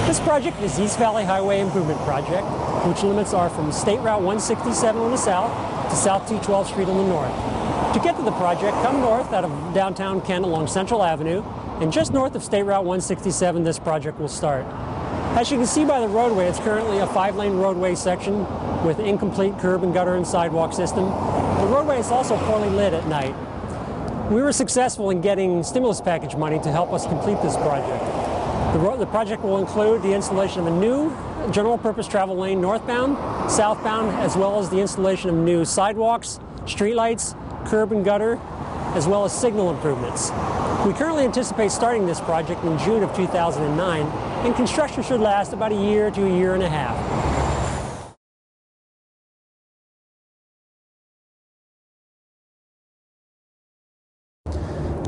This project is East Valley Highway Improvement Project, which limits are from State Route 167 on the south to South 212th Street on the north. To get to the project, come north out of downtown Kent along Central Avenue, and just north of State Route 167, this project will start. As you can see by the roadway, it's currently a 5-lane roadway section with incomplete curb and gutter and sidewalk system. The roadway is also poorly lit at night. We were successful in getting stimulus package money to help us complete this project. The project will include the installation of a new general purpose travel lane northbound, southbound, as well as the installation of new sidewalks, streetlights, curb and gutter, as well as signal improvements. We currently anticipate starting this project in June of 2009, and construction should last about a year to a year and a half.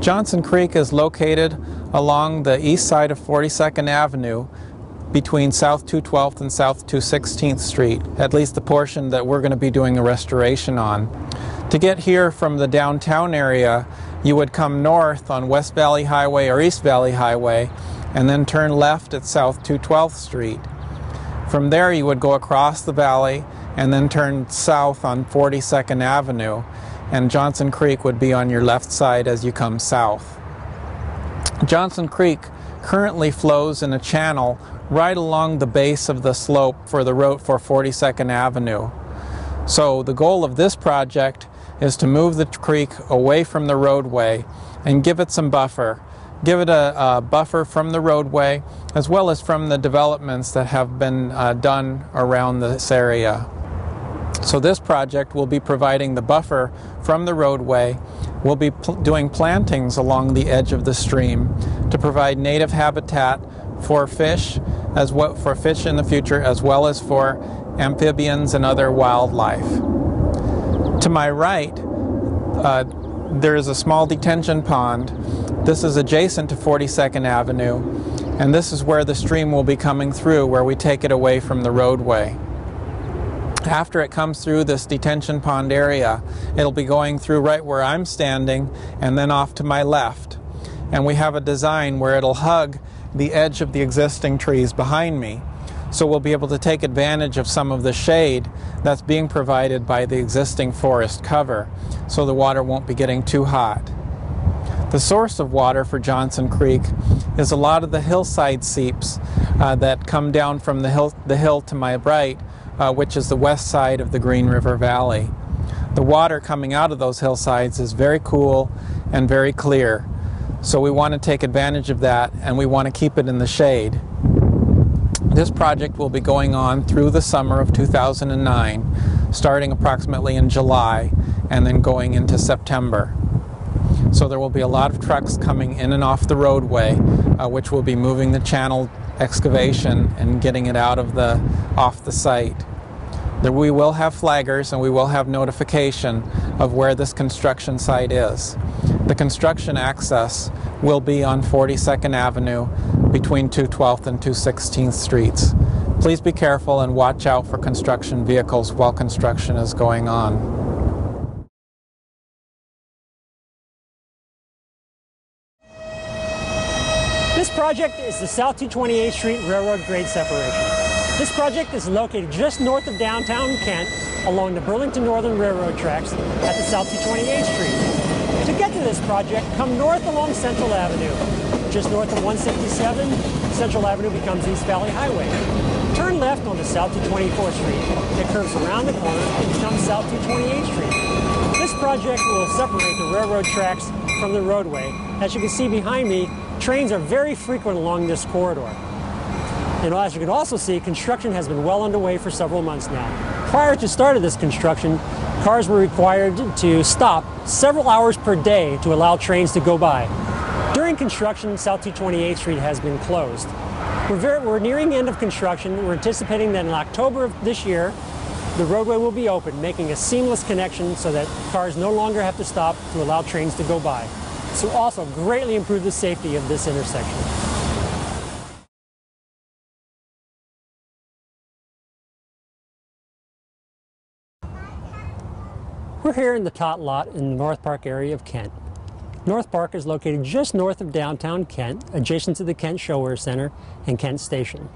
Johnson Creek is located along the east side of 42nd Avenue between South 212th and South 216th Street, at least the portion that we're going to be doing the restoration on. To get here from the downtown area, you would come north on West Valley Highway or East Valley Highway and then turn left at South 212th Street. From there you would go across the valley and then turn south on 42nd Avenue, and Johnson Creek would be on your left side as you come south. Johnson Creek currently flows in a channel right along the base of the slope for the road for 42nd Avenue. So the goal of this project is to move the creek away from the roadway and give it some buffer. Give it a buffer from the roadway as well as from the developments that have been done around this area. So this project will be providing the buffer from the roadway. We'll be doing plantings along the edge of the stream to provide native habitat for fish, as well for fish in the future, as well as for amphibians and other wildlife. To my right, there is a small detention pond. This is adjacent to 42nd Avenue, and this is where the stream will be coming through, where we take it away from the roadway. After it comes through this detention pond area, it'll be going through right where I'm standing and then off to my left. And we have a design where it'll hug the edge of the existing trees behind me. So we'll be able to take advantage of some of the shade that's being provided by the existing forest cover, so the water won't be getting too hot. The source of water for Johnson Creek is a lot of the hillside seeps that come down from the hill to my right, which is the west side of the Green River Valley. The water coming out of those hillsides is very cool and very clear, so we want to take advantage of that, and we want to keep it in the shade. This project will be going on through the summer of 2009, starting approximately in July and then going into September. So there will be a lot of trucks coming in and off the roadway, which will be moving the channel excavation and getting it off the site. We will have flaggers and we will have notification of where this construction site is. The construction access will be on 42nd Avenue between 212th and 216th Streets. Please be careful and watch out for construction vehicles while construction is going on. This project is the South 228th Street Railroad Grade Separation. This project is located just north of downtown Kent along the Burlington Northern Railroad tracks at the South 228th Street. To get to this project, come north along Central Avenue. Just north of 167, Central Avenue becomes East Valley Highway. Turn left onto South 224th Street. It curves around the corner and becomes South 228th Street. This project will separate the railroad tracks from the roadway. As you can see behind me, trains are very frequent along this corridor. And as you can also see, construction has been well underway for several months now. Prior to start of this construction, cars were required to stop several hours per day to allow trains to go by. During construction, South 228th Street has been closed. We're nearing the end of construction. We're anticipating that in October of this year, the roadway will be open, making a seamless connection so that cars no longer have to stop to allow trains to go by. This will also greatly improve the safety of this intersection. We're here in the tot lot in the North Park area of Kent. North Park is located just north of downtown Kent, adjacent to the Kent Showwear Center and Kent Station.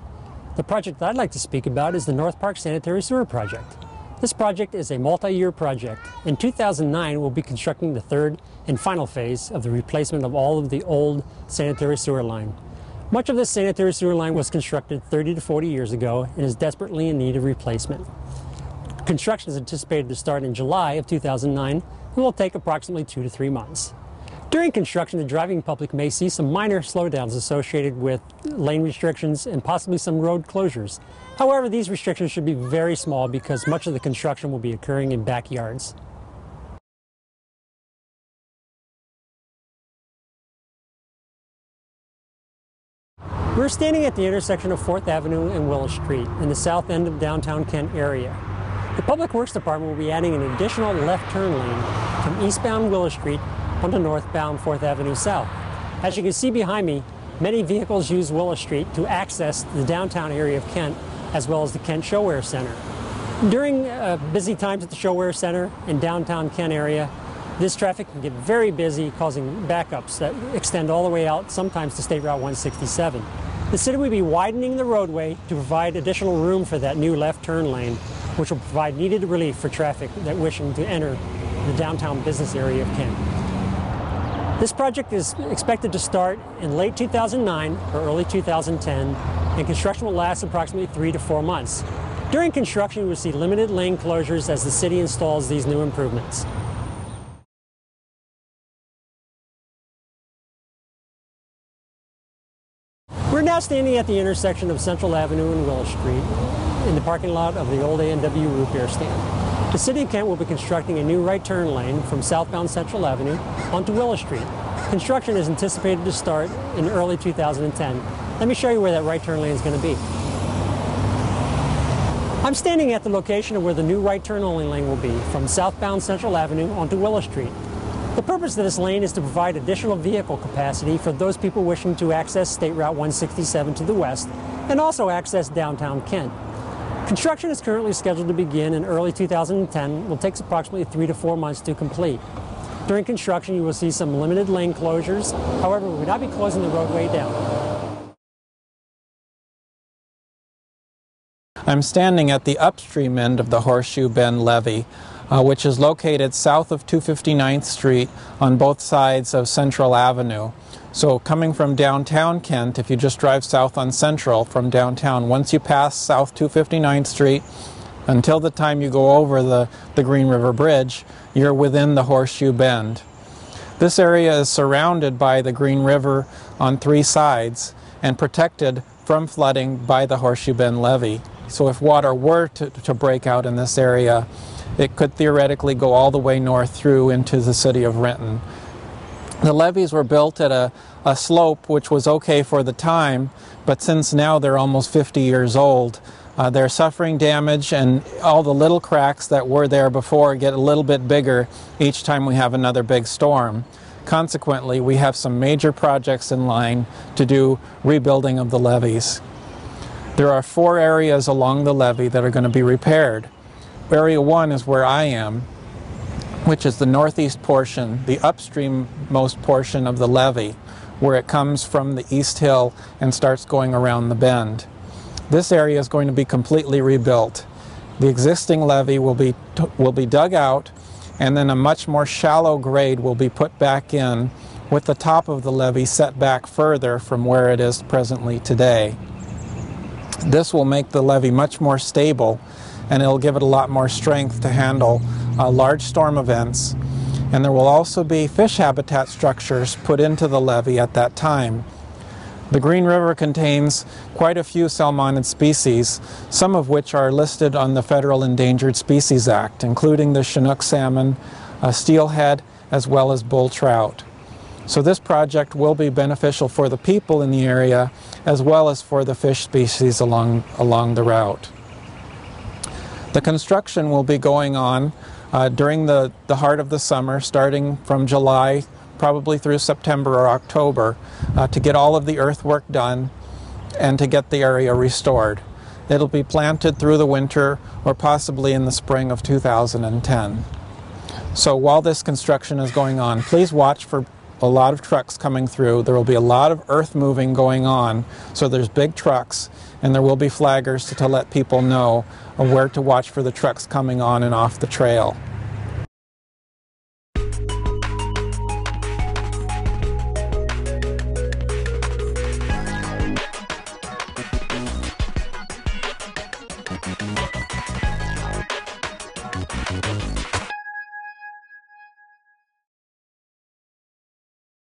The project I'd like to speak about is the North Park Sanitary Sewer Project. This project is a multi-year project. In 2009, we'll be constructing the third and final phase of the replacement of all of the old sanitary sewer line. Much of this sanitary sewer line was constructed 30 to 40 years ago and is desperately in need of replacement. Construction is anticipated to start in July of 2009 and will take approximately 2 to 3 months. During construction, the driving public may see some minor slowdowns associated with lane restrictions and possibly some road closures. However, these restrictions should be very small because much of the construction will be occurring in backyards. We're standing at the intersection of 4th Avenue and Willow Street in the south end of downtown Kent area. The Public Works Department will be adding an additional left turn lane from eastbound Willow Street onto northbound 4th Avenue South. As you can see behind me, many vehicles use Willow Street to access the downtown area of Kent as well as the Kent Showwear Center. During busy times at the Showwear Center in downtown Kent area, this traffic can get very busy, causing backups that extend all the way out, sometimes to State Route 167. The city will be widening the roadway to provide additional room for that new left turn lane, which will provide needed relief for traffic that wishing to enter the downtown business area of Kent. This project is expected to start in late 2009 or early 2010, and construction will last approximately 3 to 4 months. During construction, we will see limited lane closures as the city installs these new improvements. We're now standing at the intersection of Central Avenue and Willow Street in the parking lot of the old A&W root beer stand. The City of Kent will be constructing a new right turn lane from southbound Central Avenue onto Willow Street. Construction is anticipated to start in early 2010. Let me show you where that right turn lane is going to be. I'm standing at the location of where the new right turn only lane will be from southbound Central Avenue onto Willow Street. The purpose of this lane is to provide additional vehicle capacity for those people wishing to access State Route 167 to the west and also access downtown Kent. Construction is currently scheduled to begin in early 2010. It will take approximately 3 to 4 months to complete. During construction, you will see some limited lane closures. However, we will not be closing the roadway down. I'm standing at the upstream end of the Horseshoe Bend Levee, which is located south of 259th Street on both sides of Central Avenue. So coming from downtown Kent, if you just drive south on Central from downtown, once you pass South 259th Street, until the time you go over the Green River Bridge, you're within the Horseshoe Bend. This area is surrounded by the Green River on 3 sides and protected from flooding by the Horseshoe Bend Levee. So if water were to break out in this area, it could theoretically go all the way north through into the city of Renton. The levees were built at a slope which was okay for the time, but since now they're almost 50 years old, they're suffering damage, and all the little cracks that were there before get a little bit bigger each time we have another big storm. Consequently, we have some major projects in line to do rebuilding of the levees. There are 4 areas along the levee that are going to be repaired. Area 1 is where I am, which is the northeast portion, the upstream-most portion of the levee, where it comes from the East Hill and starts going around the bend. This area is going to be completely rebuilt. The existing levee will be dug out, and then a much more shallow grade will be put back in, with the top of the levee set back further from where it is presently today. This will make the levee much more stable, and it'll give it a lot more strength to handle large storm events. And there will also be fish habitat structures put into the levee at that time. The Green River contains quite a few salmonid species, some of which are listed on the Federal Endangered Species Act, including the Chinook salmon, steelhead, as well as bull trout. So this project will be beneficial for the people in the area as well as for the fish species along the route. The construction will be going on during the heart of the summer, starting from July probably through September or October, to get all of the earthwork done and to get the area restored. It'll be planted through the winter or possibly in the spring of 2010. So while this construction is going on, please watch for a lot of trucks coming through. There will be a lot of earth moving going on. So there's big trucks, and there will be flaggers to let people know where to watch for the trucks coming on and off the trail.